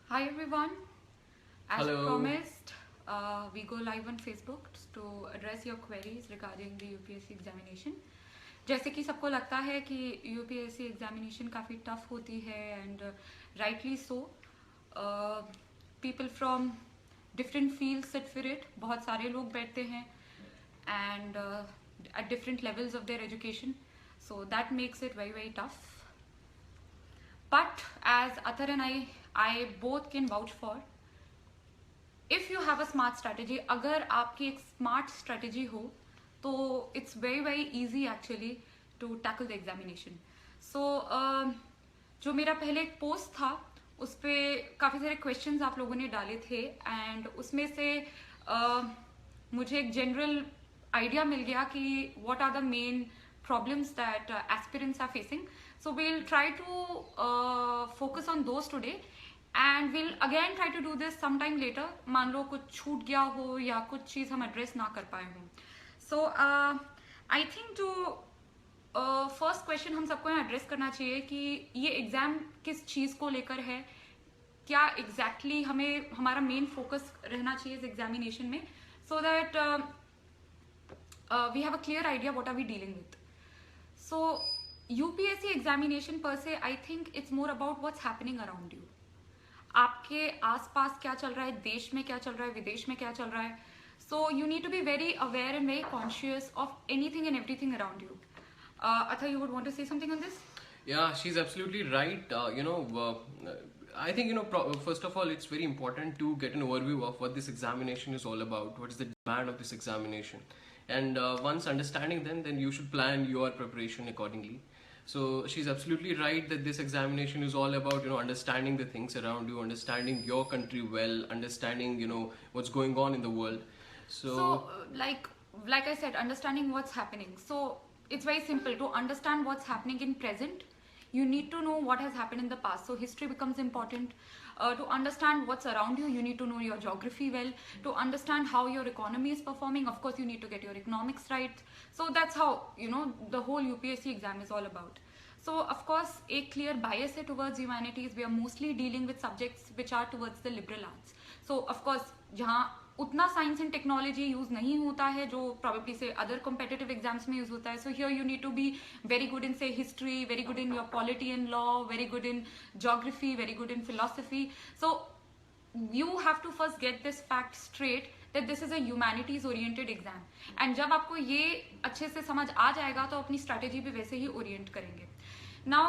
Hi everyone. As Hello. promised, we go live on Facebook to address your queries regarding the UPSC examination. जैसे कि सबको लगता है कि UPSC एग्जामिनेशन काफ़ी टफ होती है and rightly so. People from different field sit for it. बहुत सारे लोग बैठते हैं and at different levels of their education, so that makes it very very tough. But as Athar and I both can vouch for, if you have a smart strategy, अगर आपकी एक smart strategy हो तो it's very very easy actually to tackle the examination. So जो मेरा पहले एक post था उस पर काफ़ी सारे क्वेश्चंस आप लोगों ने डाले थे एंड उसमें से मुझे एक जनरल आइडिया मिल गया कि what are the main problems that aspirants are facing. So we'll try to focus on those today and we'll again try to do this sometime later. मान लो कुछ छूट गया हो या कुछ चीज़ हम एड्रेस ना कर पाए हों. So I think to first question हम सबको यहाँ एड्रेस करना चाहिए कि ये एग्ज़ाम किस चीज़ को लेकर है, क्या एग्जैक्टली हमें हमारा मेन फोकस रहना चाहिए इस एग्जामिनेशन में, so that we have a clear idea what are we dealing with. So UPSC examination per se I think it's more about what's happening around you. आपके आसपास क्या चल रहा है, देश में क्या चल रहा है, विदेश में क्या चल रहा है. So you need to be very aware and very conscious of anything and everything around you. Atha, you would want to say something on this? Yeah, she's absolutely right. I think, first of all, it's very important to get an overview of what this examination is all about. What is the demand of this examination? And once understanding then you should plan your preparation accordingly. So she's absolutely right that this examination is all about, understanding the things around you, understanding your country well, understanding, what's going on in the world. So like I said, understanding what's happening. So it's very simple. To understand what's happening in present, you need to know what has happened in the past. So history becomes important. To understand what's around you, you need to know your geography well. To understand how your economy is performing, of course you need to get your economics right. So that's how the whole UPSC exam is all about. So of course a clear bias है towards humanities. We are mostly dealing with subjects which are towards the liberal arts. So of course जहाँ उतना science and technology use नहीं होता है जो probably से other competitive exams में use होता है. So here you need to be very good in से history, very good in your polity and law, very good in geography, very good in philosophy. So you have to first get this fact straight that this is a humanities oriented exam. and जब आपको ये अच्छे से समझ आ जाएगा तो अपनी strategy भी वैसे ही ओरिएंट करेंगे. नाउ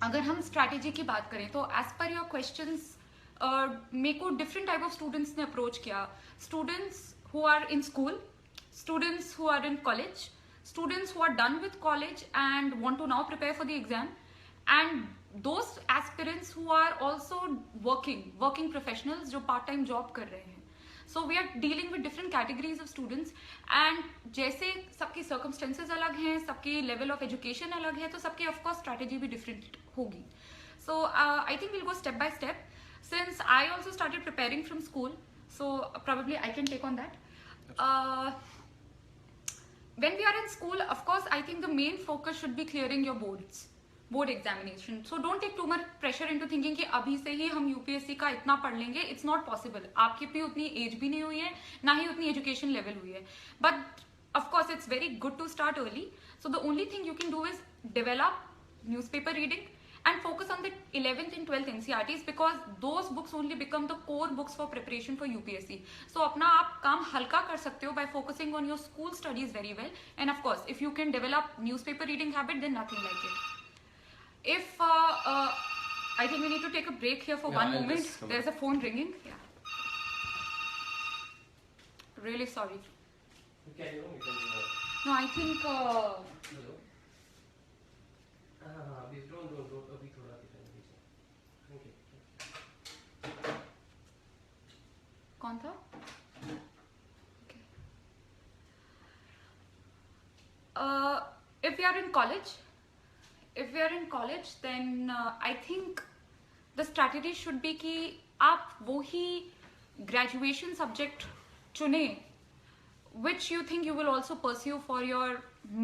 अगर हम स्ट्रैटेजी की बात करें तो एज पर योर क्वेश्चंस मेरे को डिफरेंट टाइप ऑफ स्टूडेंट्स ने अप्रोच किया. Students who are in school, students who are in college, students who are done with college and want to now prepare for the exam, and those aspirants who are also working professionals जो part time job कर रहे हैं. So we are dealing with different categories of students, and जैसे सबकी circumstances अलग हैं, सबकी level of education अलग है, तो सबकी of course strategy भी different होगी. So I think we'll go step by step. Since I also started preparing from school, so probably I can take on that. When we are in school, of course, I think the main focus should be clearing your board examination. So don't take too much pressure into thinking कि अभी से ही हम UPSC का इतना पढ़ लेंगे. It's not possible. आपकी भी उतनी एज भी नहीं हुई है, ना ही उतनी एजुकेशन लेवल हुई है. But of course it's very good to start early. So the only thing you can do is develop newspaper reading and focus on the 11th and 12th NCERTs because those books only become the core books for preparation for UPSC. So अपना आप काम हल्का कर सकते हो by focusing on your school studies very well, and of course if you can develop newspaper reading habit then nothing like it. If I think we need to take a break here for one moment. There's a phone ringing. Yeah. Really sorry. No, I think. Hello. Don't. अभी थोड़ा Okay. कौन था? Okay. If we are in college, then I think the strategy should be कि आप वो ही graduation subject चुने which you think you will also pursue for your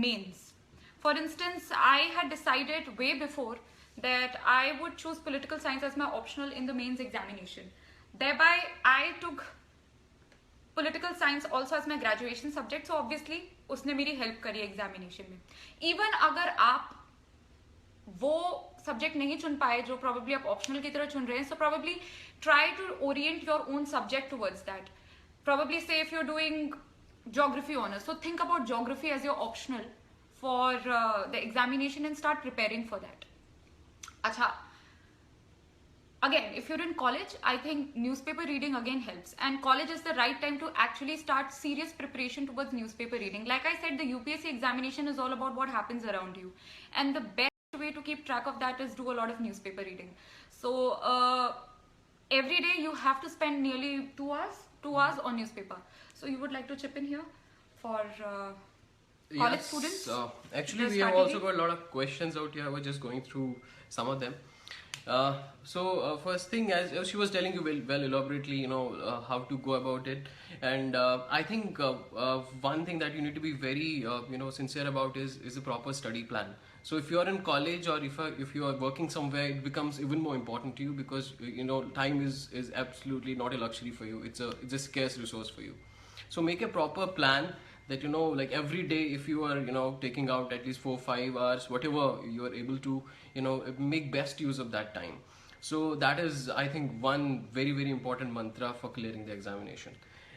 mains. For instance, I had decided way before that I would choose political science as my optional in the mains examination. Thereby, I took political science also as my graduation subject. So obviously, उसने मेरी help करी examination में. Even अगर आप वो subject नहीं चुन पाए जो probably आप optional की तरह चुन रहे हैं, so probably try to orient your own subject towards that. Probably say if you're doing geography honors, so think about geography as your optional for the examination and start preparing for that. Acha. Again, if you're in college, I think newspaper reading again helps, and college is the right time to actually start serious preparation towards newspaper reading. Like I said, the UPSC examination is all about what happens around you, and the best way to keep track of that is do a lot of newspaper reading. So every day you have to spend nearly 2 hours on newspaper. So you would like to chip in here for college students? Actually, we have also got a lot of questions out here. We're just going through some of them. First thing, as she was telling you well elaborately, how to go about it, and I think one thing that you need to be very sincere about is a proper study plan. So if you are in college or if you are working somewhere, it becomes even more important to you, because time is absolutely not a luxury for you. It's a scarce resource for you. So make a proper plan that like every day, if you are taking out at least 4-5 hours, whatever you are able to make best use of that time. So that is, I think, one very, very important mantra for clearing the examination.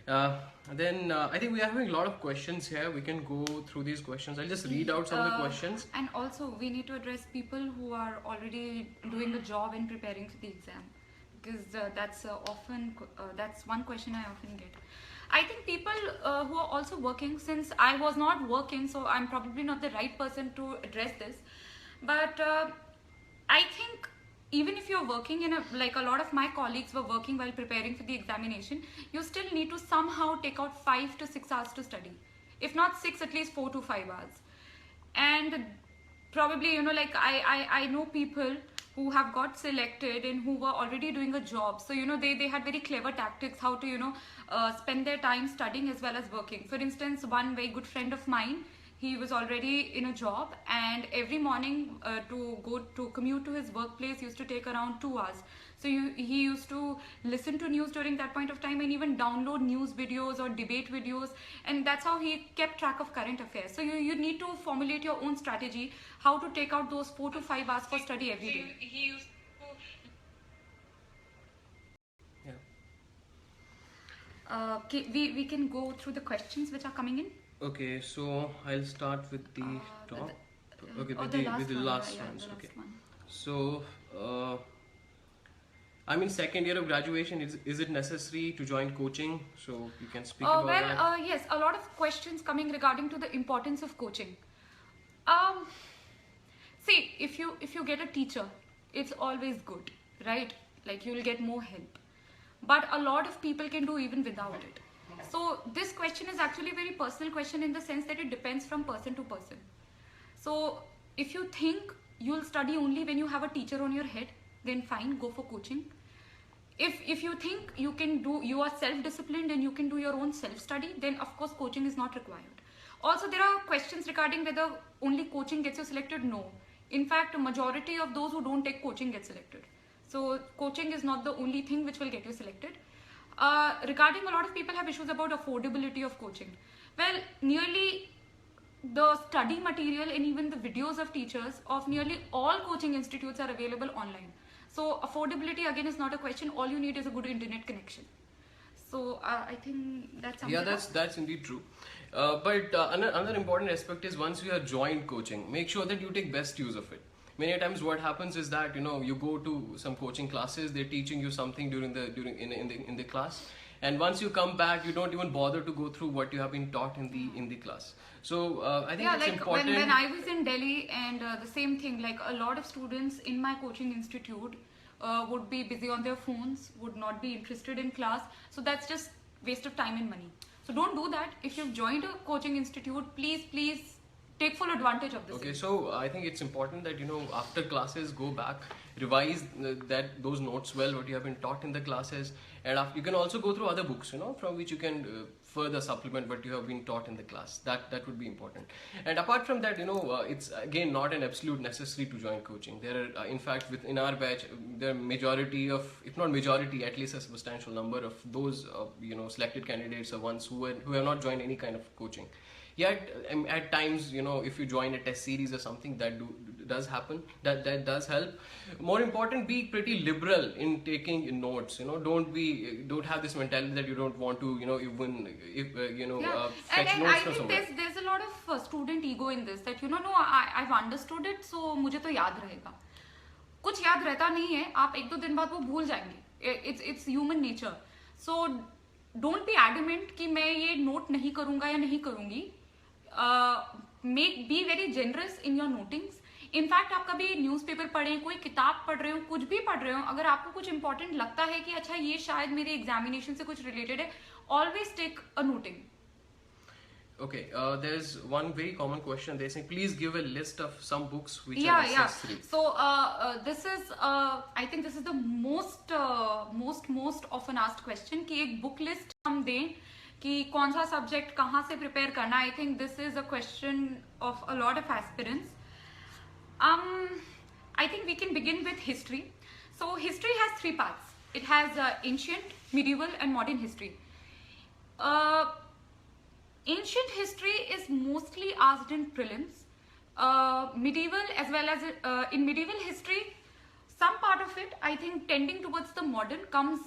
Then I think we are having a lot of questions here. We can go through these questions. I'll just read out some of the questions. And also we need to address people who are already doing a job and preparing for the exam, because that's one question I often get. I think people who are also working, since I was not working, so I'm probably not the right person to address this. But I think even if you're working like a lot of my colleagues were working while preparing for the examination, you still need to somehow take out 5 to 6 hours to study. If not 6, at least 4 to 5 hours. And probably, like I know people who have got selected and who were already doing a job. So, they had very clever tactics how to, spend their time studying as well as working. For instance, one very good friend of mine, he was already in a job, and every morning to commute to his workplace used to take around 2 hours. So he used to listen to news during that point of time, and even download news videos or debate videos, and that's how he kept track of current affairs. So you need to formulate your own strategy how to take out those 4 to 5 hours for study every day. He used to... we can go through the questions which are coming in. Okay, so I'll start with the top. With the last ones. Okay. So, I'm in second year of graduation. Is it necessary to join coaching? So you can speak about that. Yes, a lot of questions coming regarding to the importance of coaching. See, if you get a teacher, it's always good, right? Like, you'll get more help. But a lot of people can do even without it. So this question is actually a very personal question, in the sense that it depends from person to person. So if you think you'll study only when you have a teacher on your head, then fine, go for coaching. If you think you are self-disciplined and you can do your own self-study, then of course coaching is not required. Also, there are questions regarding whether only coaching gets you selected. No. In fact, a majority of those who don't take coaching get selected. So coaching is not the only thing which will get you selected. Regarding, a lot of people have issues about affordability of coaching. Well, nearly the study material and even the videos of teachers of nearly all coaching institutes are available online. So affordability again is not a question. All you need is a good internet connection. So I think that's something. Yeah, that's indeed true. But another important aspect is, once you have joined coaching, make sure that you take best use of it. Many times what happens is that you go to some coaching classes, they're teaching you something in the class, and once you come back, you don't even bother to go through what you have been taught in the class. So I think it's important. When I was in Delhi, and the same thing, like a lot of students in my coaching institute would be busy on their phones, would not be interested in class. So that's just waste of time and money. So don't do that. If you've joined a coaching institute, please take full advantage of this. Okay, so I think it's important that after classes, go back, revise those notes well, what you have been taught in the classes, and you can also go through other books, from which you can further supplement what you have been taught in the class. That would be important. And apart from that, it's again not an absolute necessary to join coaching. There are, in fact, within our batch, there are majority of, if not majority, at least a substantial number of those selected candidates are ones who have not joined any kind of coaching. Yet at times, if you join a test series or something, that does happen. That does help. More important, be pretty liberal in taking notes. Don't have this mentality that you don't want to fetch and notes I from think somewhere. there's a lot of student ego in this, that no, I've understood it, so मुझे तो याद रहेगा. कुछ याद रहता नहीं है, आप एक दो दिन बाद वो भूल जाएंगे. It's human nature. So don't be adamant कि मैं ये note नहीं करूँगा या नहीं करूँगी. Be very generous in your notings. In fact आप कभी न्यूज़पेपर पढ़ें, कोई किताब पढ़ रहे हो, कुछ भी पढ़ रहे हो, अगर आपको कुछ इंपॉर्टेंट लगता है कि अच्छा ये शायद मेरे एग्जामिनेशन से कुछ रिलेटेड है, always take a noting. Okay, there's one very common question. They're saying, please give a list of some books which are Yeah. necessary. So this is I think this is the most often asked question कि एक book list हम दें कि कौन सा subject कहाँ से prepare करना. I think this is a question of a lot of aspirants. I think we can begin with history. So history has three parts. It has ancient, medieval and modern history. Ancient history is mostly asked in prelims. Medieval as well as in medieval history, some part of it, I think, tending towards the modern comes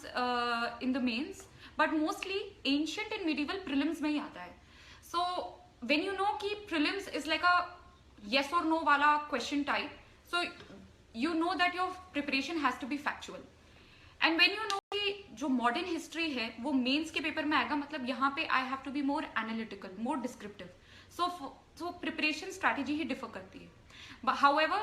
in the mains, but mostly ancient and medieval prelims में ही आता है. So when you know कि prelims is like a yes or no वाला question type, so you know that your preparation has to be factual. And when you know कि जो modern history है वो mains के पेपर में आएगा, मतलब यहाँ पे I have to be more analytical, more descriptive. So preparation strategy he differ करती है. But however,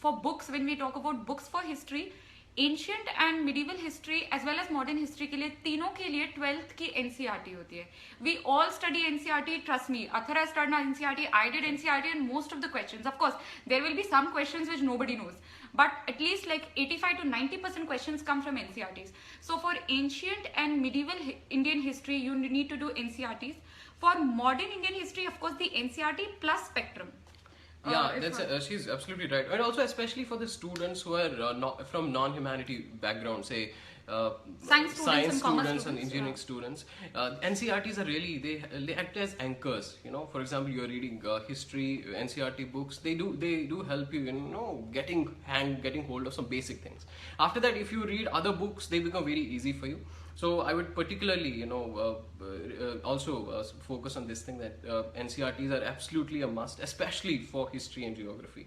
for books, when we talk about books for history, ancient and medieval history as well as modern history के लिए तीनों के लिए 12th की NCERT होती है. We all study NCERT, trust me. Athara studied NCERT, I did NCERT, and most of the questions, of course, there will be some questions which nobody knows, but at least like 85 to 90% questions come from NCERTs. So for ancient and medieval Indian history, you need to do NCERTs. For modern Indian history, of course, the NCERT plus spectrum. She's absolutely right. And also especially for the students who are from non-humanity background, say Science students and commerce and engineering students, NCERTs are really, they act as anchors. For example, you're reading history, NCERT books, they do help you, getting hold of some basic things. After that, if you read other books, they become very easy for you. So I would particularly, also focus on this thing that NCERTs are absolutely a must, especially for history and geography.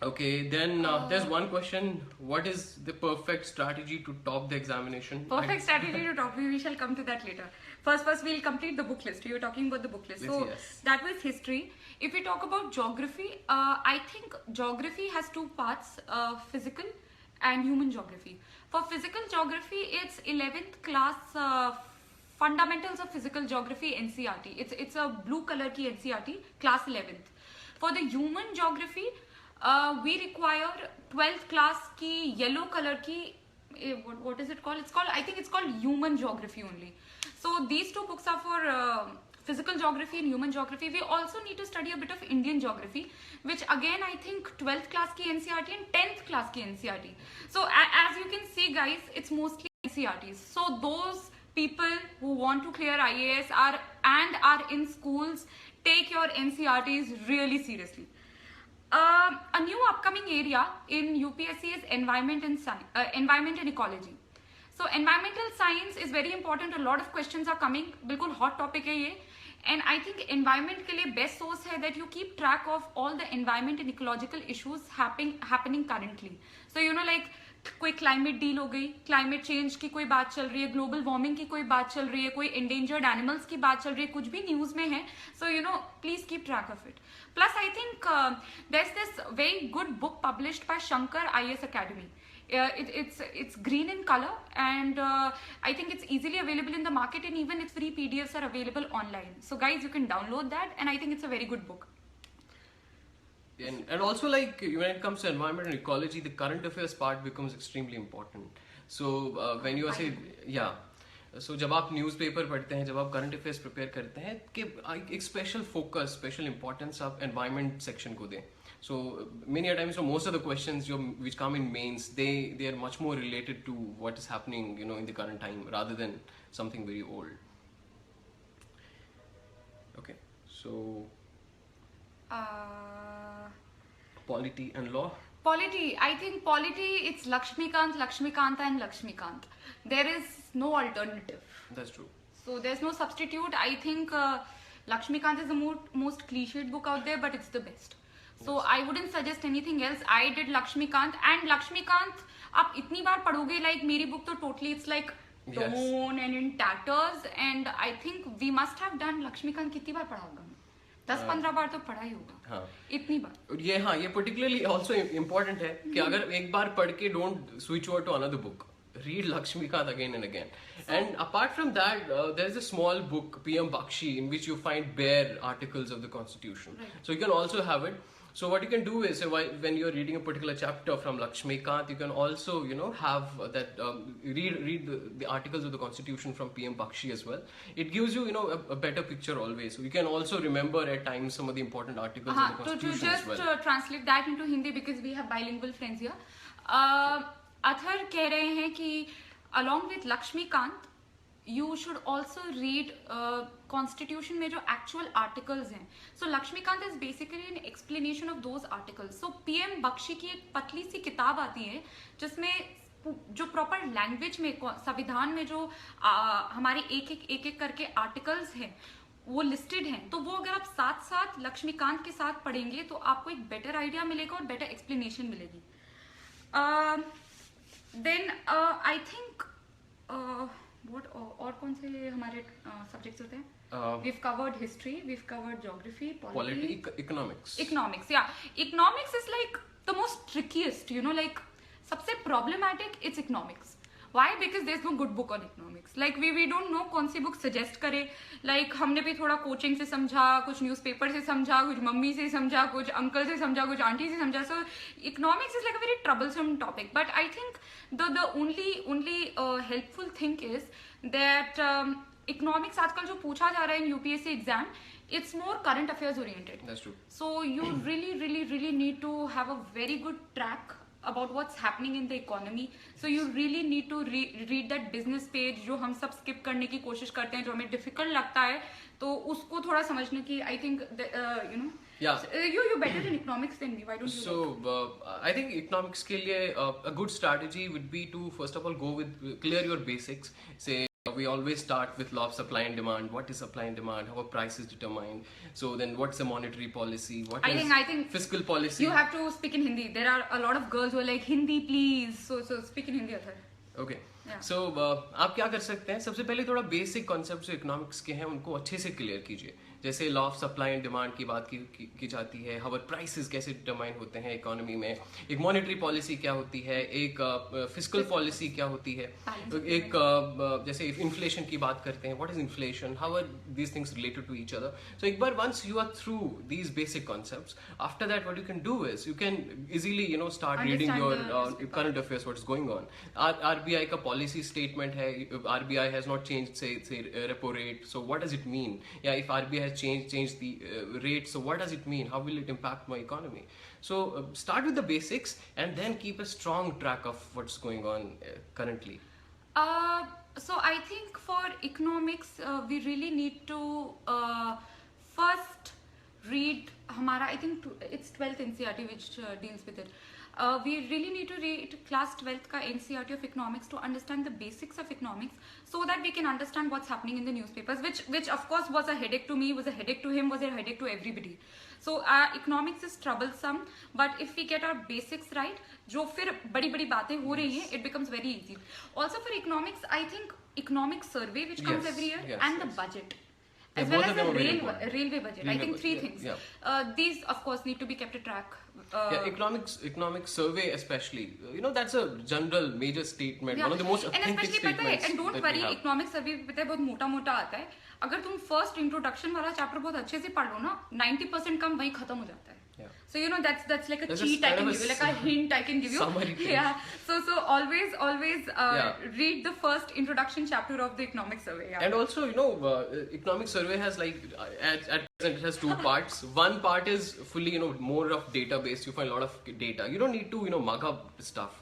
Okay, then there's one question. What is the perfect strategy to top the examination? Perfect strategy to top. We shall come to that later. First we'll complete the book list. You were talking about the book list. So yes. That was history. If we talk about geography, I think geography has two parts, physical and human geography. For physical geography, it's 11th class fundamentals of physical geography NCERT. It's a blue color ki NCERT, class 11th. For the human geography, we require 12th class ki yellow color ki, what is it called? I think it's called human geography only. So these two books are for physical geography and human geography. We also need to study a bit of Indian geography, which again I think 12th class ki NCERT and 10th class ki NCERT. So as you can see guys, it's mostly NCERTs. So those people who want to clear IAS are in schools, take your NCERTs really seriously. A new upcoming area in UPSC is environment and ecology. So environmental science is very important. A lot of questions are coming. बिल्कुल hot topic है ये. And I think environment के लिए best source है that you keep track of all the environment and ecological issues happening currently. So like कोई climate deal हो गई, climate change की कोई बात चल रही है, global warming की कोई बात चल रही है, कोई endangered animals की बात चल रही है, कुछ भी news में है. So please keep track of it. Plus I think there's this very good book published by Shankar IAS Academy. It's green in color, and I think it's easily available in the market, and even its free PDFs are available online. So guys, you can download that, and I think it's a very good book. And also, like, when it comes to environment and ecology, the current affairs part becomes extremely important. So when you are say yeah, so जब आप newspaper पढ़ते हैं, जब आप current affairs prepare करते हैं, कि एक स्पेशल फोकस, स्पेशल इंपॉर्टेंस आप एनवायरनमेंट सेक्शन को दें. So many a times, so most of the questions which come in mains, they are much more related to what is happening, in the current time rather than something very old. Okay, so polity and law. Polity, I think polity, it's Lakshmikant, Lakshmikanta and Lakshmikant. There is no alternative. That's true. So there's no substitute. I think Lakshmikant is the most cliched book out there, but it's the best. So yes. I wouldn't suggest anything else. I did Lakshmikant, and Lakshmikant आप इतनी बार पढ़ोगे, like मेरी book तो totally it's like torn and in tatters, and I think we must have done Lakshmikant कितनी बार पढ़ा होगा? 10-15 बार तो पढ़ा ही होगा. हाँ. इतनी बार. ये particularly also important है कि अगर एक बार पढ़ के don't switch over to another book. Read Lakshmikant again and again. And apart from that, there's a small book, PM Bakshi, in which you find bare articles of the Constitution. Right. So you can also have it. So what you can do is, when you're reading a particular chapter from Lakshmikant, you can also, have that read the articles of the Constitution from PM Bakshi as well. It gives you, a better picture always. So you can also remember at times some of the important articles of the Constitution as well. To just translate that into Hindi, because we have bilingual friends here. Athar कह रहे हैं कि along with Lakshmikant, you should also read Constitution में जो actual articles हैं. So Lakshmikant is basically an explanation of those articles. So PM Bakshi की एक पतली सी किताब आती है जिसमें जो प्रॉपर लैंग्वेज में संविधान में जो हमारे एक एक करके आर्टिकल्स हैं वो लिस्टेड हैं. तो वो अगर आप साथ साथ लक्ष्मीकांत के साथ पढ़ेंगे तो आपको एक बेटर आइडिया मिलेगा और बेटर एक्सप्लेनेशन मिलेगी. देन आई थिंक what और कौन से हमारे सब्जेक्ट्स होते हैं? We've covered history, we've covered geography, polity, economics. Yeah, economics is like the most trickiest, like सबसे problematic it's economics. Why? Because there's no good book on economics. Like we don't know कौन सी book suggest करे. Like हमने भी थोड़ा coaching से समझा, कुछ newspaper से समझा, कुछ मम्मी से समझा, कुछ uncle से समझा, कुछ auntie से समझा. So economics is like a very troublesome topic. But I think the only helpful thing is that economics आजकल जो पूछा जा रहा है in UPSC exam, it's more current affairs oriented. That's true. So you really need to have a very good track about what's happening in the economy. So you really need to read that business page जो हम सब skip करने की कोशिश करते हैं, जो हमें difficult लगता है, तो उसको थोड़ा समझने की I think yeah. You better in economics than me. Why don't you? So I think economics के लिए a good strategy would be to first of all go with clear your basics. Say we always start with law of supply and demand. What is supply and demand? How are prices determined? So then what's the monetary policy? I think fiscal policy? You have to speak in Hindi. There are a lot of girls who are like, Hindi please. So speak in Hindi. Okay. Yeah. So आप क्या कर सकते हैं? सबसे पहले थोड़ा basic concepts जो economics के हैं उनको अच्छे से clear कीजिए. जैसे law of supply and demand की बात की जाती है, हाउ प्राइसेस कैसे डिटरमाइन होते हैं इकोनॉमी में, एक मॉनेटरी पॉलिसी क्या होती है, एक फिस्कल पॉलिसी क्या होती है, एक जैसे इन्फ्लेशन की बात करते हैं, what is inflation, how are these things related to each other. So एक बार once you are through these basic concepts, after that what you can do is you can easily start reading your current affairs, what is going on. RBI का policy statement है, RBI has not changed से repo rate, so what does it mean, या if RBI change the rate, so what does it mean, how will it impact my economy? So start with the basics and then keep a strong track of what's going on currently. So I think for economics we really need to first read hamara, I think it's 12th NCERT which deals with it. We really need to read class 12th ka NCERT of economics to understand the basics of economics, so that we can understand what's happening in the newspapers, which of course was a headache to me, was a headache to him, was a headache to everybody. So economics is troublesome, but if we get our basics right, जो फिर बड़ी बड़ी बातें हो रही हैं, it becomes very easy. Also for economics, I think economic survey which comes every year, and the budget. As well as the railway budget. I think three things. These of course need to be kept a track. Economic survey especially, that's a general major statement, one of the most authentic statements. And don't worry, economic survey पता है बहुत मोटा आता है. अगर तुम first introduction वाला chapter बहुत अच्छे से पढ़ लो ना, 90% काम वहीं खत्म हो जाता है. So that's like a That's cheat just I kind can of give you, like a hint I can give you. summary thing. Yeah. So always Yeah. read the first introduction chapter of the economic survey. Yeah. And also, economic survey has at present it has two parts. One part is fully, more of database. You find a lot of data. You don't need to, mug up stuff.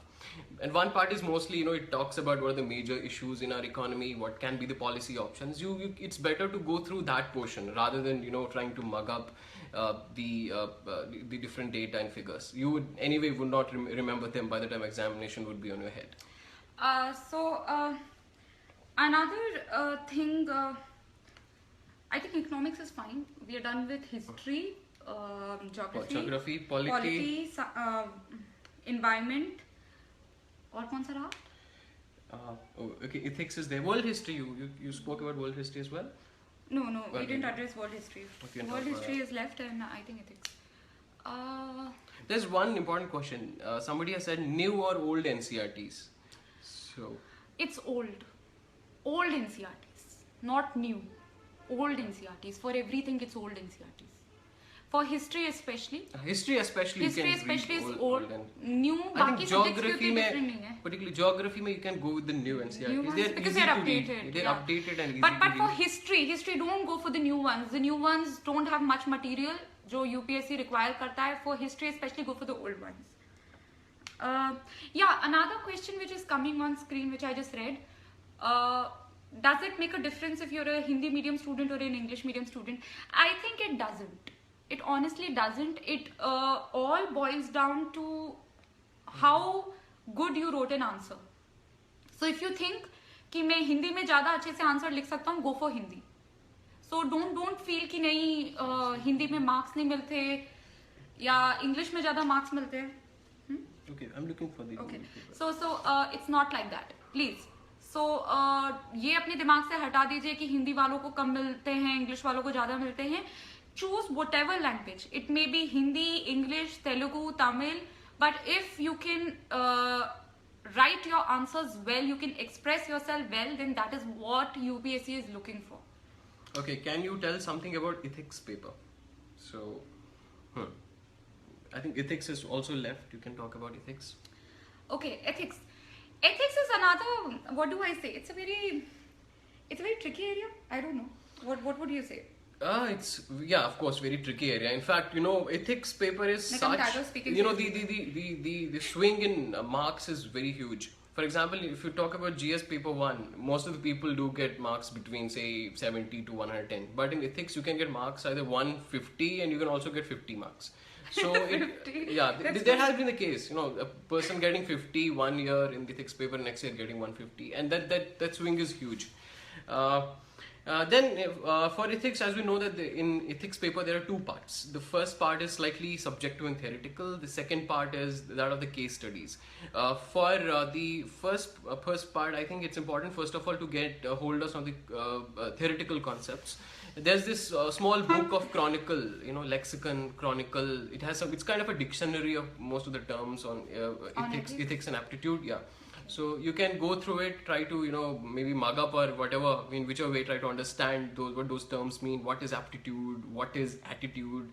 And one part is mostly, it talks about what are the major issues in our economy, what can be the policy options. It's better to go through that portion rather than, trying to mug up the different data and figures. You would not remember them by the time examination would be on your head. Another thing, I think economics is fine. We are done with history, geography, polity, environment. और कौन सा रहा? Okay, ethics is there. World history, you spoke about world history as well? No, we Okay. didn't address world history. Okay, World no, history is left, and I think ethics. There's one important question. Somebody has said new or old NCRTs. So It's old NCRTs, not new. Old NCRTs. For everything, it's old NCRTs. For history especially. History especially History you can especially read is old. New. I बाकी think subjects geography क्योंकि different नहीं है. particularly geography you can go with the new NCRTs. New ones, They're because easy they're to read. updated. They're Yeah. updated and easy But to for read. history don't go for the new ones. The new ones don't have much material जो UPSC require करता है. For history especially go for the old ones. Another question which is coming on screen which I just read. Does it make a difference if you're a Hindi medium student or an English medium student? I think it doesn't. It honestly doesn't. It all boils down to how good you wrote an answer. So if you think कि मैं हिंदी में ज़्यादा अच्छे से answer लिख सकता हूँ, go for Hindi. So don't feel कि नहीं हिंदी में मार्क्स नहीं मिलते या इंग्लिश में ज़्यादा मार्क्स मिलते हैं. Okay, I'm looking for the. Okay. So it's not like that. Please. So ये अपने दिमाग से हटा दीजिए कि हिंदी वालों को कम मिलते हैं, इंग्लिश वालों को ज़्यादा मिलते हैं. Choose whatever language. It may be Hindi, English, Telugu, Tamil. But if you can write your answers well, you can express yourself well, then that is what UPSC is looking for. Okay, can you tell something about ethics paper? So, I think ethics is also left. You can talk about ethics. Okay, ethics. Ethics is another. What do I say? It's a very tricky area. I don't know. What would you say? It's of course very tricky area. In fact, ethics paper is Like I'm such. tired of speaking The swing in marks is very huge. For example, if you talk about GS paper 1, most of the people do get marks between say 70 to 110. But in ethics, you can get marks either 150 and you can also get 50 marks. So there has been the case. A person getting 50 1 year in the ethics paper, next year getting 150, and that swing is huge. Then for ethics, as we know that in ethics paper there are two parts. The first part is slightly subjective and theoretical. The second part is that of the case studies. For the first part, I think it's important first of all to get hold of some of the theoretical concepts. There's this small book of Chronicle, lexicon Chronicle. It's kind of a dictionary of most of the terms on ethics and aptitude. Yeah. So you can go through it, try to maybe mug up or whatever, in whichever way, try to understand what those terms mean, what is aptitude, what is attitude,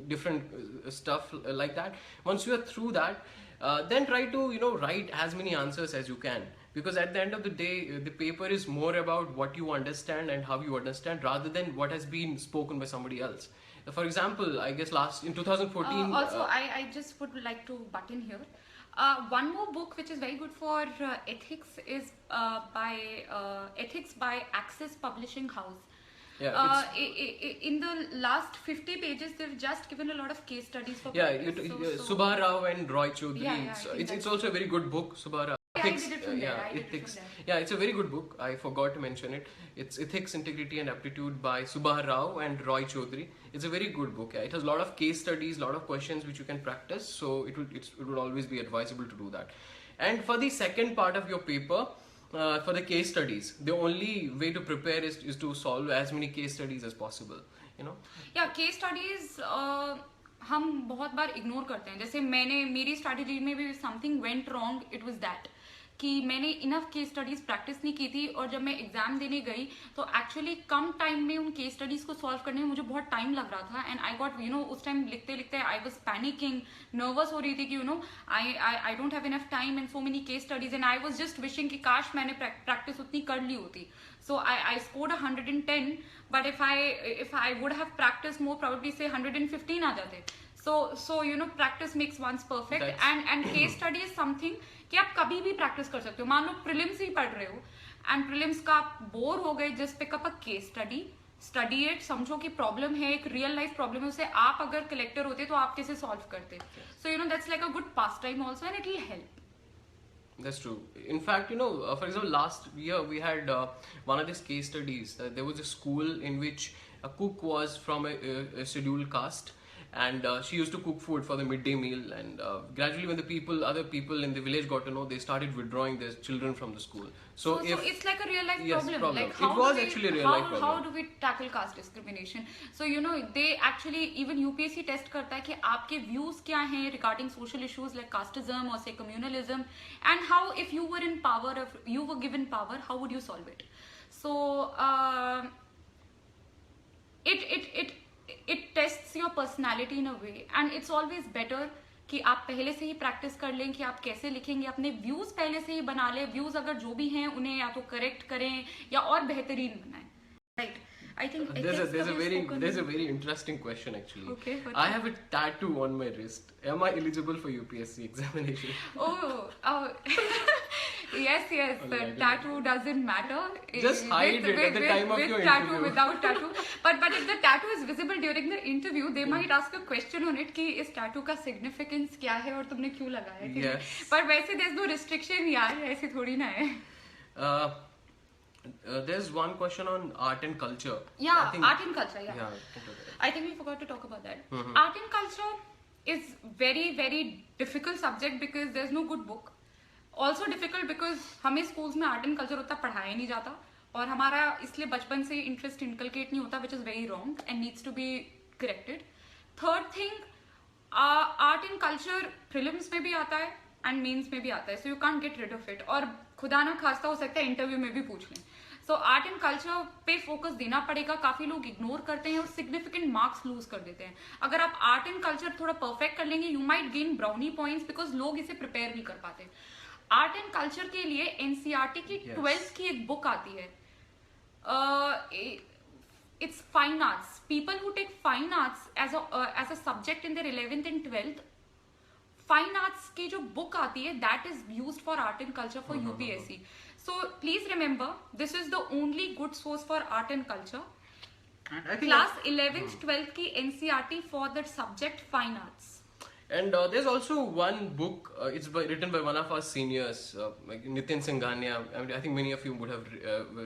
different stuff like that. Once you are through that, then try to write as many answers as you can, because at the end of the day, the paper is more about what you understand and how you understand rather than what has been spoken by somebody else. For example, I guess in 2014. I just would like to butt in here. One more book which is very good for ethics is by Ethics by Access Publishing House. Yeah, in the last 50 pages, they've just given a lot of case studies for Subha Rao and Roy Choudhury. It's also a very good book, Subha Rao. Ethics. Ethics. Yeah, it's a very good book. I forgot to mention it. It's Ethics, Integrity and Aptitude by Subha Rao and Roy Choudhury. It's a very good book. Yeah. It has a lot of case studies, a lot of questions which you can practice. So it would always be advisable to do that. And for the second part of your paper, for the case studies, the only way to prepare is to solve as many case studies as possible. Yeah, case studies. हम बहुत बार ignore करते हैं. जैसे मेरी strategy में भी something went wrong, it was that कि मैंने इनफ केस स्टडीज प्रैक्टिस नहीं की थी, और जब मैं एग्जाम देने गई तो एक्चुअली कम टाइम में उन केस स्टडीज को सॉल्व करने में मुझे बहुत टाइम लग रहा था, एंड आई गॉट उस टाइम लिखते लिखते आई वाज पैनिकिंग, नर्वस हो रही थी कि I don't have enough time and so many case studies, and I was just wishing कि काश मैंने प्रैक्टिस उतनी कर ली होती. So I scored 110, but if I would have practiced more, probably say 115 आ जाते. So practice makes one's perfect. And case study is something कि आप कभी भी practice कर सकते हो. मान लो prelims ही पढ़ रहे हो and prelims का आप बोर हो गए, just pick up a case study it, समझो कि प्रॉब्लम है, एक रियल लाइफ प्रॉब्लम है, उसे आप अगर कलेक्टर होते तो आप कैसे सॉल्व करते. So that's like a good pastime also, and it will help. That's true. In fact, for example, last year we had one of these case studies. There was a school in which a cook was from a scheduled caste, and she used to cook food for the midday meal. And gradually, when other people in the village got to know, they started withdrawing their children from the school. So it's like a real life problem. Like it was actually a real life problem. How do we tackle caste discrimination? So they actually even UPSC test करता है कि आपके views क्या हैं regarding social issues like casteism or say communalism, and how if you were in power, if you were given power, how would you solve it? So it tests your personality in a way, and it's always better कि आप पहले से ही practice कर लें कि आप कैसे लिखेंगे, अपने व्यूज पहले से ही बना लें, व्यूज अगर जो भी हैं उन्हें या तो करेक्ट करें या और बेहतरीन बनाएं. Right. I think there's a very interesting question actually. Okay. I have a tattoo on my wrist. Am I eligible for UPSC examination? Oh. Yes. The tattoo doesn't matter. Just hide it at the time of your tattoo, interview. Without tattoo. But if the tattoo is visible during the interview, they might ask a question on it कि इस tattoo का significance क्या है और तुमने क्यों लगाया है. Yes. पर वैसे there's no restriction यार, ऐसे थोड़ी ना है. There's one question on art and culture. Yeah, art and culture. Yeah. Yeah. I think we forgot to talk about that. Mm-hmm. Art and culture is very very difficult subject because there's no good book. Also difficult because हमें schools में art and culture उतना पढ़ाया नहीं जाता, और हमारा इसलिए बचपन से interest inculcate नहीं होता, which is very wrong and needs to be corrected. Third thing, art and culture prelims में भी आता है and mains में भी आता है, so you can't get rid of it. और खुदा ना खास्ता हो सकता है इंटरव्यू में भी पूछ लें. सो आर्ट एंड कल्चर पे फोकस देना पड़ेगा. काफी लोग इग्नोर करते हैं और सिग्निफिकेंट मार्क्स लूज कर देते हैं. अगर आप आर्ट एंड कल्चर थोड़ा परफेक्ट कर लेंगे, you might gain brownie points because लोग इसे प्रिपेयर नहीं कर पाते. आर्ट एंड कल्चर के लिए एनसीईआरटी की 12th की एक बुक आती है. It's fine arts. People who take fine arts as a subject in their 11th and 12th, fine arts की जो बुक आती है that is used for art and culture for UPSC. So please remember, this is the only good source for art and culture. And I think Class 11th 12th की NCERT for that subject fine arts. And there's also one book. It's written by one of our seniors, like Nitin Singhania. I think many of you would have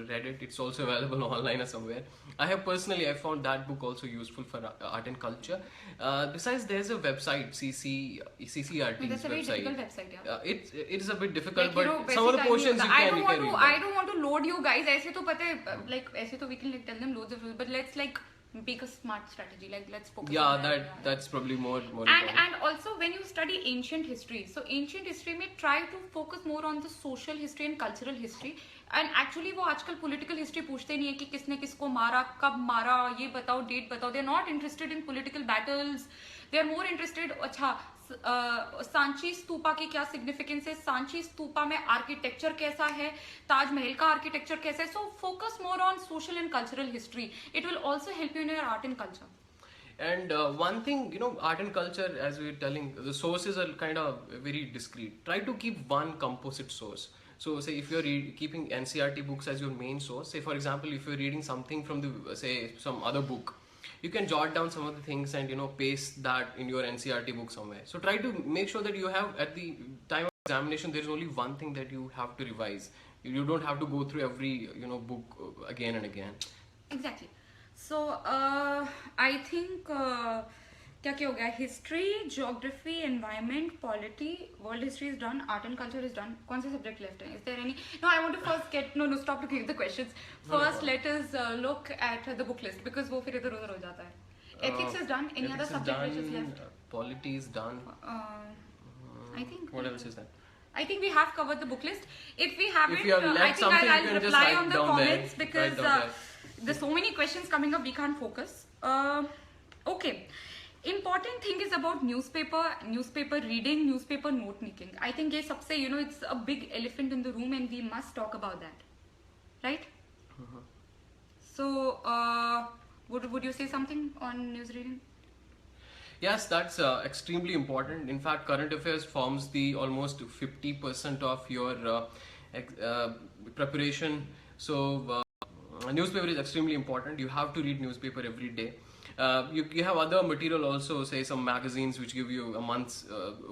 read it. It's also available online or somewhere. I found that book also useful for art and culture. Besides, there's a website, CCRT's That's a very difficult website, yeah. It is a bit difficult, Like, but some of the portions I you can read. I don't want to load you guys. ऐसे तो पता है, like ऐसे तो we can like tell them loads of rules, but let's like make a smart strategy. Like let's focus. Yeah, that's probably more important. And also when you study ancient history, so ancient history में try to focus more on the social history and cultural history. And actually वो आजकल political history पूछते नहीं है कि किसने किसको मारा, कब मारा, ये बताओ, डेट बताओ. They're not interested in political battles. They're more interested. अच्छा, सांची स्तूपा की क्या सिग्निफिकेंस है, सांची स्तूपा में आर्किटेक्चर कैसा है, ताजमहल का आर्किटेक्चर कैसा है. So focus more on social and cultural history. It will also help you in your art and culture. And one thing, art and culture, as we were telling, the sources are kind of very discrete. Try to keep one composite source. So say if you're keeping NCERT books as your main source, say for example if you're reading something from the say some other book, you can jot down some of the things and paste that in your NCERT book somewhere. So try to make sure that you have, at the time of examination, there is only one thing that you have to revise. You don't have to go through every book again and again. Exactly. So I think क्या हो गया, history, geography, environment, polity, world history is done, art and culture is done. कौन से subject left है? Is there any? No, I want to first get no stop looking at the questions. First let us look at the book list because वो फिर इधर उधर हो जाता है. Ethics is done. Any other subject which is left? Polity is done. I think what else is that? I think we have covered the book list. If we haven't, If you have I left think something, you I'll can just reply write on the down there. comments because Write down there. there's so many questions coming up, we can't focus. Okay. Important thing is about newspaper reading, newspaper note making. I think ये सबसे, you know, it's a big elephant in the room and we must talk about that, right? So, would you say something on news reading? Yes, that's extremely important. In fact, current affairs forms the almost 50% of your preparation. So, newspaper is extremely important. You have to read newspaper every day. You have other material also, say some magazines which give you a month's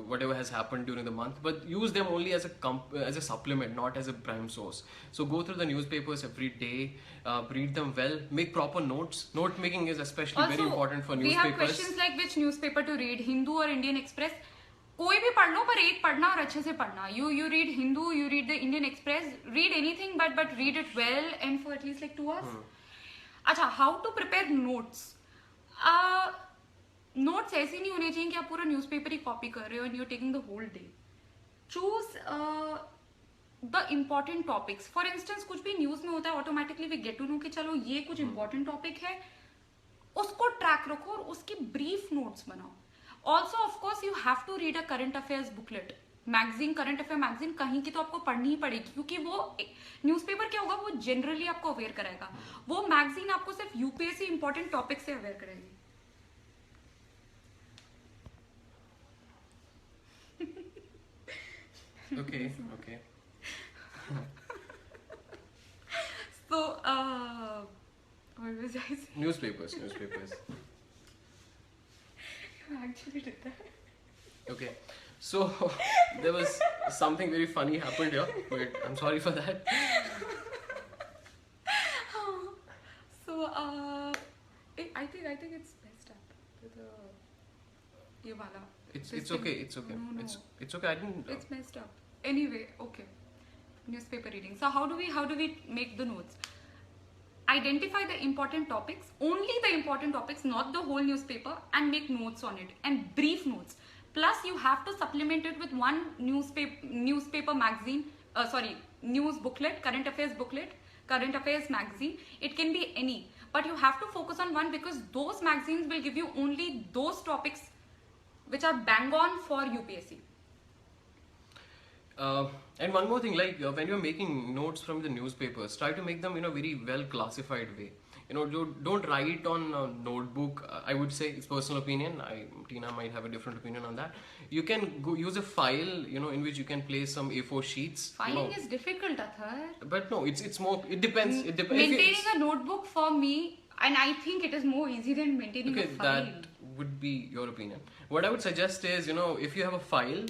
whatever has happened during the month, but use them only as a supplement, not as a prime source. So go through the newspapers every day, read them well, make proper notes. Note making is especially very important for we newspapers. have questions like which newspaper to read, Hindu or Indian Express. कोई भी पढ़ लो पर एक पढ़ना और अच्छे से पढ़ना. You read Hindu, you read the Indian Express, read anything but read it well and for at least like 2 hours. अच्छा, how to prepare notes? Notes ऐसे नहीं होने चाहिए कि आप पूरा न्यूज़पेपर ही कॉपी कर रहे हो and you taking the whole day. Choose the important topics. For instance कुछ भी न्यूज में होता है automatically we get to know कि चलो ये कुछ इंपॉर्टेंट टॉपिक है, उसको ट्रैक रखो और उसकी ब्रीफ नोट्स बनाओ. Also of course you have to read a current affairs booklet magazine. Current affair magazine कहीं की तो आपको पढ़नी ही पड़ेगी क्योंकि वो न्यूज़पेपर क्या होगा, वो जनरली आपको अवेयर कराएगा. वो मैगजीन आपको सिर्फ यूपीएससी इंपॉर्टेंट टॉपिक से अवेयर करेगी. Okay. So, what was I saying? Newspapers. You actually did that. Okay. So there was something very funny happened here, but I'm sorry for that. So, I think it's messed up with the ये वाला. It's okay. No. It's okay. I didn't. It's messed up. Anyway, okay. Newspaper reading. So how do we make the notes? Identify the important topics, only the important topics, not the whole newspaper, and make notes on it and brief notes. Plus, you have to supplement it with one newspaper magazine. News booklet, current affairs magazine. It can be any, but you have to focus on one because those magazines will give you only those topics which are bang on for UPSC. And one more thing, like when you're making notes from the newspapers, try to make them in a very well classified way. You know, don't write on a notebook. I would say it's personal opinion. Tina might have a different opinion on that. You can go use a file, you know, in which you can place some A4 sheets. Filing is difficult, Athar. But no, it's more. It depends. Maintaining a notebook for me, and I think it is more easy than maintaining a file. That would be your opinion. What I would suggest is, you know, if you have a file,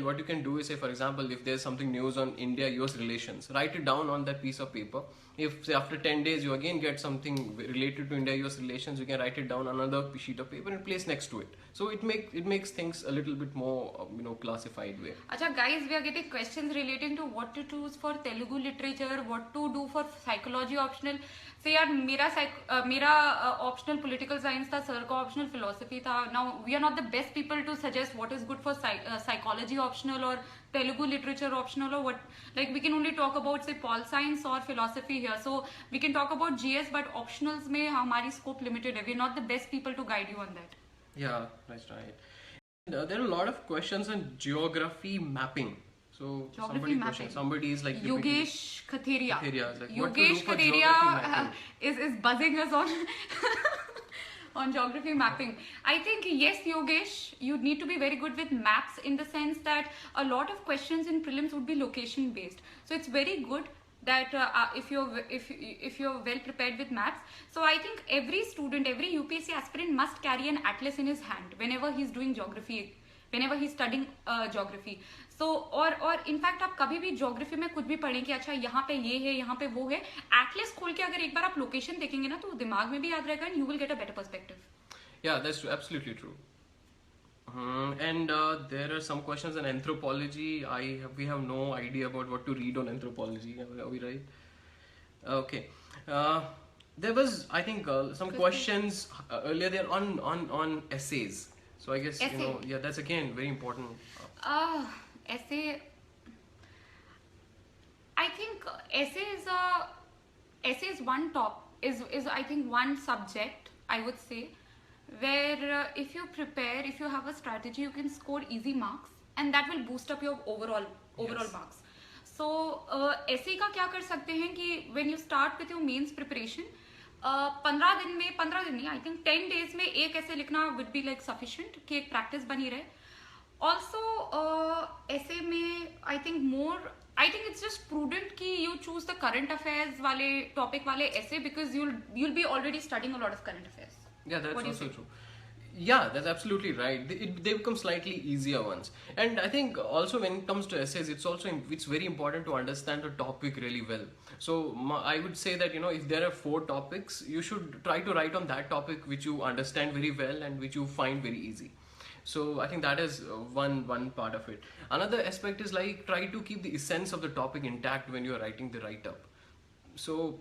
what you can do is, say for example, if there's something news on India-US relations, write it down on that piece of paper. If say after 10 days you again get something related to India-US relations, you can write it down on another sheet of paper and place next to it. So it makes things a little bit more classified way. Acha guys, we are getting questions relating to what to choose for Telugu literature, what to do for psychology optional. Say यार मेरा optional political science था, sir का optional philosophy था. Now we are not the best people to suggest what is good for psychology optional or Telugu literature optional or what. Like we can only talk about say pol science or philosophy here. So we can talk about GS, but optionals में हमारी scope limited है. We are not the best people to guide you on that. Yeah, that's right. And, there are a lot of questions on geography mapping. So somebody is like Yogesh Khateria. Like, Yogesh Khateria is buzzing us on on geography mapping. I think yes, Yogesh, you need to be very good with maps in the sense that a lot of questions in prelims would be location based. So it's very good that if you're well prepared with maps. So I think every student, every UPSC aspirant must carry an atlas in his hand whenever he's doing geography, whenever he's studying geography. So or in fact आप कभी भी geography में कुछ भी पढ़ें कि अच्छा यहाँ पे ये है, यहाँ पे वो है, atlas खोल के अगर एक बार आप location देखेंगे ना तो दिमाग में भी याद रहेगा and you will get a better perspective. Yeah, that's absolutely true. And there are some questions on anthropology. We have no idea about what to read on anthropology. Are we right? Okay. There was, I think, some questions earlier there on essays. So I guess Essay. that's again very important. Essay. I think essay is one is I think one subject, I would say, where if you prepare, if you have a strategy, you can score easy marks, and that will boost up your overall Yes. marks. So ऐसे का क्या कर सकते हैं कि when you start with your mains preparation, 15 दिन नहीं, I think 10 days में एक ऐसे लिखना would be like sufficient कि एक practice बनी रहे. Also ऐसे में I think it's just prudent कि you choose the current affairs वाले topic वाले essay, because you'll be already studying a lot of current affairs. Yeah, that's What do you also think? true. Yeah, that's absolutely right. They become slightly easier ones. And I think also when it comes to essays, it's very important to understand the topic really well. So I would say that, you know, if there are 4 topics, you should try to write on that topic which you understand very well and which you find very easy. So I think that is one part of it. Another aspect is like try to keep the essence of the topic intact when you are writing the write up. So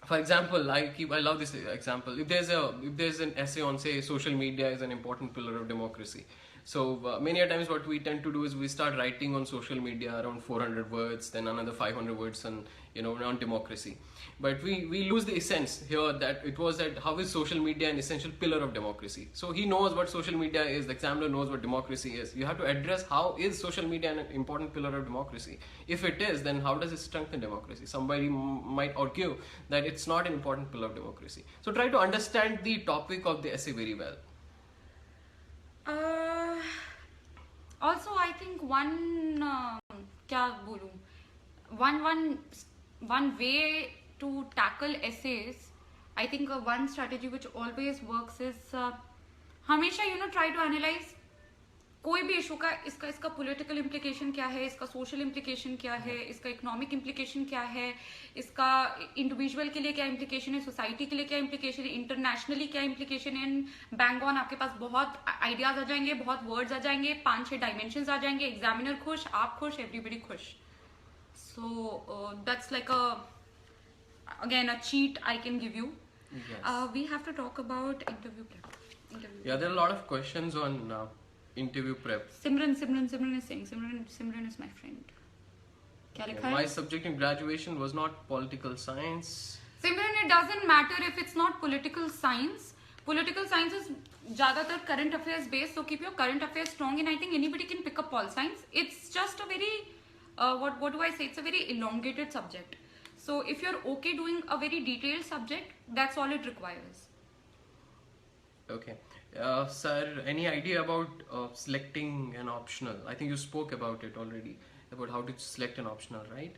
for example, I love this example. If there's an essay on, say, social media is an important pillar of democracy, so many a times what we tend to do is we start writing on social media around 400 words, then another 500 words on, you know, on democracy, but we lose the essence here, that it was that how is social media an essential pillar of democracy. So he knows what social media is, the examiner knows what democracy is. You have to address how is social media an important pillar of democracy. If it is, then how does it strengthen democracy? Somebody might argue that it's not an important pillar of democracy. So try to understand the topic of the essay very well. Also, I think क्या बोलूं, one way to tackle essays, I think one strategy which always works is हमेशा try to analyze कोई भी issue का इसका political implication क्या है, इसका सोशल इम्प्लीकेशन क्या है, इसका इकोनॉमिक इम्प्लीकेशन क्या है, इसका इंडिविजुअल के लिए क्या इम्प्लीकेशन है, सोसाइटी के लिए क्या इम्प्लीकेशन है, इंटरनेशनली क्या इम्प्लीकेशन है. इन बैंग ऑन आपके पास बहुत आइडियाज आ जाएंगे, बहुत वर्ड्स आ जाएंगे, 5-6 डायमेंशंस आ जाएंगे, एग्जामिनर खुश, आप खुश, एवरीबडी खुश. So that's like again a cheat I can give you. We have to talk about interview prep. Yeah, there are a lot of questions on interview prep. Simran is saying Simran is my friend. क्या लिखा My है? subject in graduation was not political science. Simran, it doesn't matter if it's not political science. Political science is ज़्यादातर current affairs based, so keep your current affairs strong, and I think anybody can pick up pol science. It's just a very what do I say? It's a very elongated subject. So if you're okay doing a very detailed subject, that's all it requires. Okay. Sir, any idea about selecting an optional? I think you spoke about it already, about how to select an optional, right?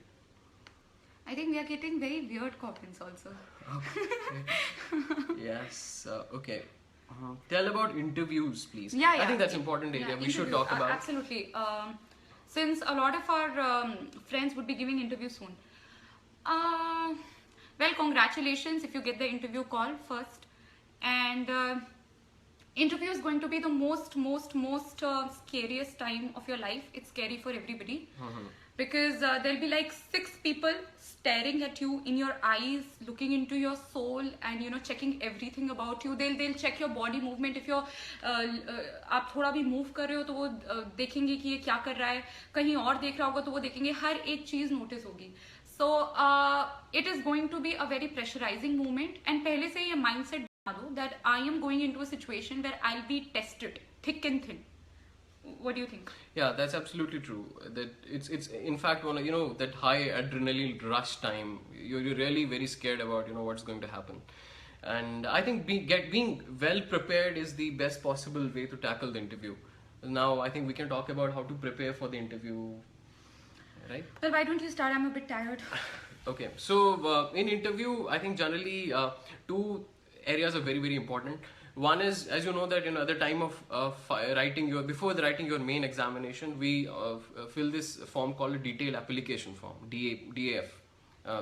I think we are getting very weird comments also. Okay. Yes. Okay. Tell about interviews, please. Yeah. I think that's important area. We should interviews, talk about. Absolutely. Since a lot of our friends would be giving interviews soon. Well, congratulations if you get the interview call first. And interview is going to be the most scariest time of your life. It's scary for everybody. Because there'll be like 6 people staring at you in your eyes, looking into your soul, and checking everything about you. They'll check your body movement. If you're आप थोड़ा भी move कर रहे हो तो वो देखेंगे कि ये क्या कर रहा है, कहीं और देख रहा होगा तो वो देखेंगे, हर एक चीज notice होगी. So it is going to be a very pressurizing moment, and पहले से ये mindset बना दो that I am going into a situation where I'll be tested thick and thin. What do you think? Yeah, that's absolutely true. That it's in fact one of, that high adrenaline rush time. You're really very scared about what's going to happen, and I think being well prepared is the best possible way to tackle the interview. Now I think we can talk about how to prepare for the interview, right? Well, why don't you start? I'm a bit tired. Okay, so in interview, I think generally 2 areas are very important. One is, as you know, that at the time of before writing your main examination, we fill this form called a detailed application form, DAF.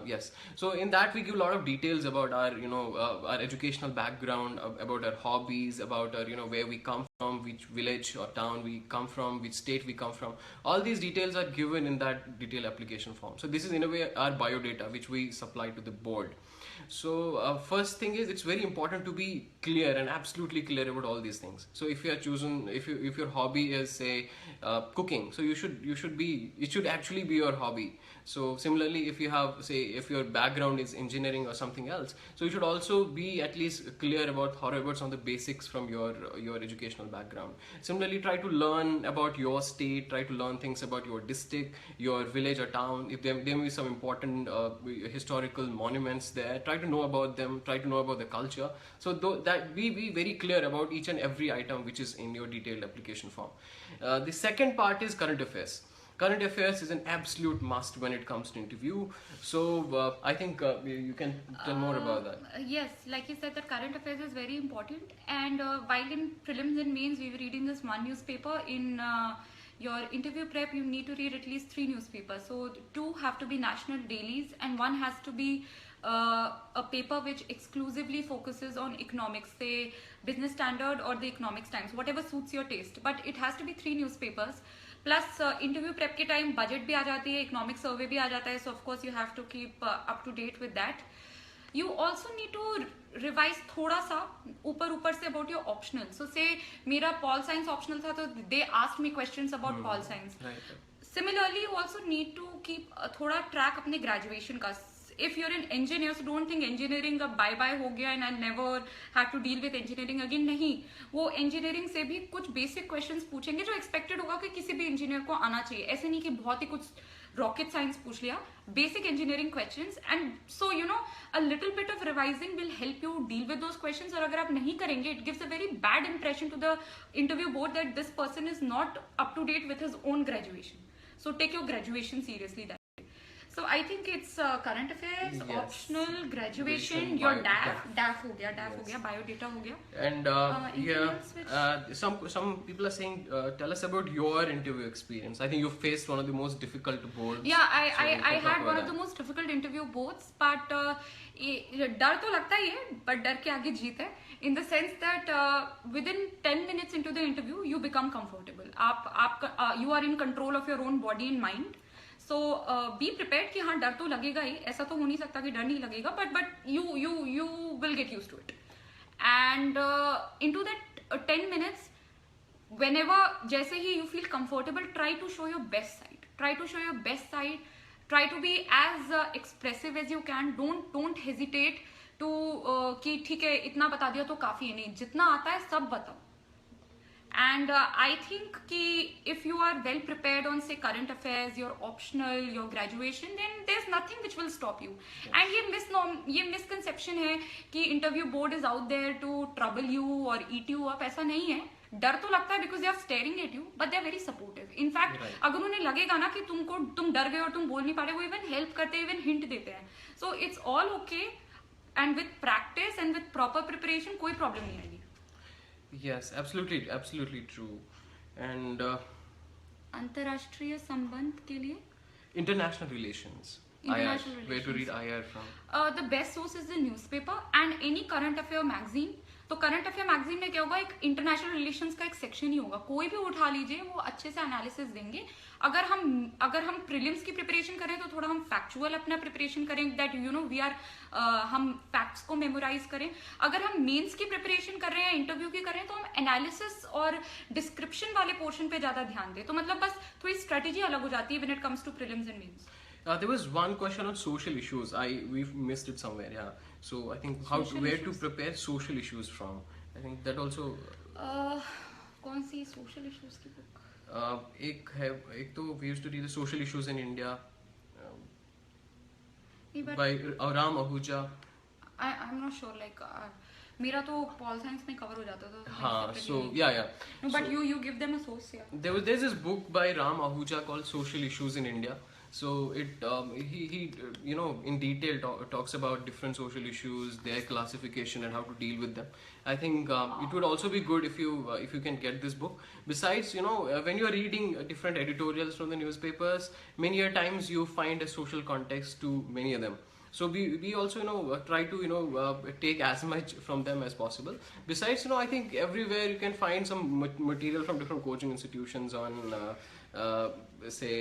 Yes. So in that we give a lot of details about our our educational background, about our hobbies, about our where we come from, which village or town we come from, which state we come from. All these details are given in that detailed application form. So this is in a way our biodata which we supply to the board. So first thing is, it's very important to be clear and absolutely clear about all these things. So if you are choosing, if your hobby is say cooking, so you should be, it should actually be your hobby. So similarly, if you have, say, if your background is engineering or something else, so you should also be at least clear about some of the basics from your educational background. Similarly, try to learn about your state, try to learn things about your district, your village or town. If there may be some important historical monuments there, try to know about them, try to know about the culture. So that be very clear about each and every item which is in your detailed application form. The second part is current affairs. Current affairs is an absolute must when it comes to interview. So I think you can tell more about that. Yes, like you said, that current affairs is very important. And while in prelims and mains, we were reading this one newspaper. In your interview prep, you need to read at least 3 newspapers. So 2 have to be national dailies, and 1 has to be a paper which exclusively focuses on economics, say Business Standard or the Economics Times, whatever suits your taste. But it has to be 3 newspapers. Plus interview prep के time budget भी आ जाती है, economic survey भी आ जाता है, so of course you have to keep up to date with that. You also need to revise थोड़ा सा ऊपर से अबाउट योर ऑप्शनल. सो से मेरा पॉल साइंस ऑप्शनल था, तो they asked me questions about pol science. Similarly you also need to keep थोड़ा track अपने graduation का. If you're an engineer, so don't think engineering अब bye bye हो गया and I'll never have to deal with engineering again. नहीं, वो engineering से भी कुछ basic questions पूछेंगे जो expected होगा कि किसी भी engineer को आना चाहिए. ऐसे नहीं कि बहुत ही कुछ rocket science पूछ लिया. Basic engineering questions, and so you know a little bit of revising will help you deal with those questions. और अगर आप नहीं करेंगे, it gives a very bad impression to the interview board that this person is not up to date with his own graduation. So take your graduation seriously. So I think it's current affairs, yes, optional, graduation, your DAF हो गया, DAF हो गया, biodata हो गया. And some people are saying, tell us about your interview experience. I think you faced one of the most difficult boards. Yeah, I had one of the most difficult interview boards, but डर तो लगता ही है, but डर के आगे जीत है. In the sense that within 10 minutes into the interview, you become comfortable. You are in control of your own body and mind. So be prepared कि हाँ डर तो लगेगा ही, ऐसा तो हो नहीं सकता कि डर नहीं लगेगा, but you will get used to it. And into that 10 minutes, whenever जैसे ही you feel comfortable, try to show your best side, try to be as expressive as you can. Don't hesitate to कि ठीक है इतना बता दिया तो काफी है. नहीं, जितना आता है सब बताओ. And I think कि if you are well prepared on say current affairs, your optional, your graduation, then there's nothing which will stop you. Yes. And ये misconception है कि interview board is out there to trouble you or eat you up. ऐसा नहीं है. डर तो लगता है because they are staring at you, but they are very supportive. In fact, right, अगर उन्हें लगेगा ना कि तुम डर गए और तुम बोल नहीं पा रहे, वो even help करते हैं, even hint देते हैं. So it's all okay, and with practice and with proper preparation कोई problem नहीं आएगी. Yes, absolutely true. And अंतरराष्ट्रीय संबंध के लिए international relations. Where to read IR from? The best source is the newspaper and any current affair magazine. तो current affair magazine में क्या होगा, एक इंटरनेशनल रिलेशंस का एक सेक्शन ही होगा. कोई भी उठा लीजिए, वो अच्छे से एनालिसिस देंगे. अगर हम प्रीलिम्स की प्रिपरेशन करें तो थोड़ा हम फैक्चुअल अपना प्रिपरेशन करें, that you know we are हम फैक्ट्स को मेमोराइज करें. अगर हम मेंस की प्रिपरेशन कर रहे हैं, इंटरव्यू की कर रहे हैं, तो हम एनालिसिस और डिस्क्रिप्शन वाले पोर्शन पे ज्यादा ध्यान दें. तो मतलब बस थोड़ी स्ट्रेटेजी अलग हो जाती है when it comes to prelims and mains. There was one question on social issues. We've missed it somewhere. Yeah. So I think where to prepare social issues from. I think that also. कौन सी social issues की book? एक तो we used to read the social issues in India by Ram Ahuja. I'm not sure. Like मेरा तो pol science में cover हो जाता था. हाँ, so yeah. No, but you give them a source. Yeah. There's this book by Ram Ahuja called Social Issues in India. So it he you know in detail talks about different social issues, their classification and how to deal with them. I think it would also be good if you can get this book. Besides, you know, when you are reading different editorials from the newspapers, many a times you find a social context to many of them. So we also, you know, try to, you know, take as much from them as possible. Besides, you know, I think everywhere you can find some material from different coaching institutions on say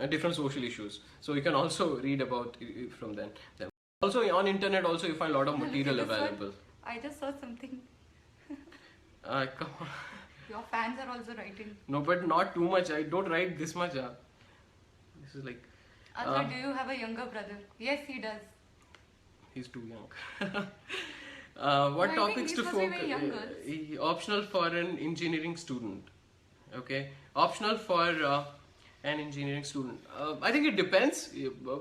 different social issues. So you can also read about from them. Also on internet also you find a lot of material Look at this one. available. I just saw something. Come on. Your fans are also writing. No, but not too much. I don't write this much. This is like Acha, do you have a younger brother? Yes, he does. he's too young. I What think topics he's to supposed to be focus? very young girls. Optional for an engineering student. Okay, optional for an engineering student. I think it depends.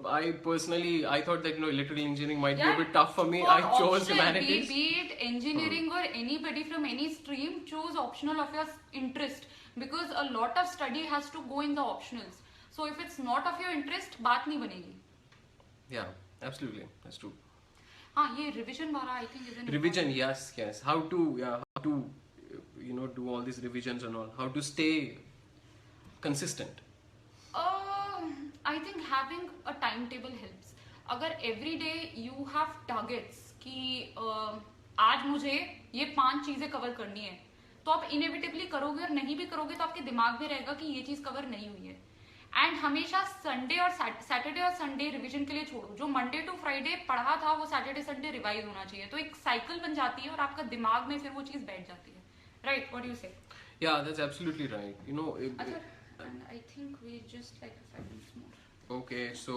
I personally, I thought that electrical engineering might be a bit tough for me. For I chose optional, humanities. Be it engineering or anybody from any stream, choose optional of your interest, because a lot of study has to go in the optionals. So if it's not of your interest, बात नहीं बनेगी. Yeah, absolutely, that's true. हाँ, ये revision वाला I think is an Revision, yes. How to do all these revisions and all. How to stay consistent. I think having a timetable helps. अगर every day you have targets कि आज मुझे ये 5 चीजें cover करनी है, तो आप inevitably करोगे, और नहीं भी करोगे तो आपके दिमाग में रहेगा कि ये चीज कवर नहीं हुई है. एंड हमेशा संडे और सैटरडे और संडे रिवीजन के लिए छोड़ो. जो मंडे टू फ्राइडे पढ़ा था वो सैटरडे संडे रिवाइज होना चाहिए. तो एक साइकिल बन जाती है और आपका दिमाग में फिर वो चीज बैठ जाती है. राइट, व्हाट डू यू से? Yeah, that's absolutely right. And I think we just like 5 minutes more. Okay, so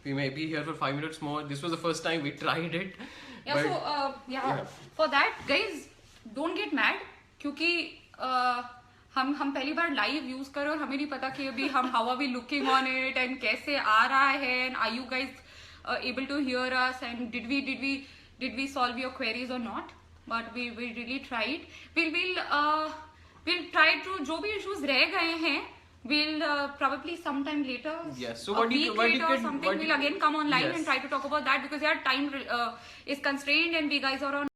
we may be here for 5 minutes more. This was the first time we tried it. Yeah, but so yeah. for that guys, don't get mad, क्योंकि हम पहली बार live use कर रहे और हमें नहीं पता कि अभी हम how are we looking on it and कैसे आ रहा है, and are you guys able to hear us, and did we solve your queries और not. But we really tried. Will try to, जो भी इश्यूज रह गए हैं, we'll probably sometime later, yes. So a what week you what you later or can something, we'll again come online yes. and try to talk about that, because our time is constrained and we guys are on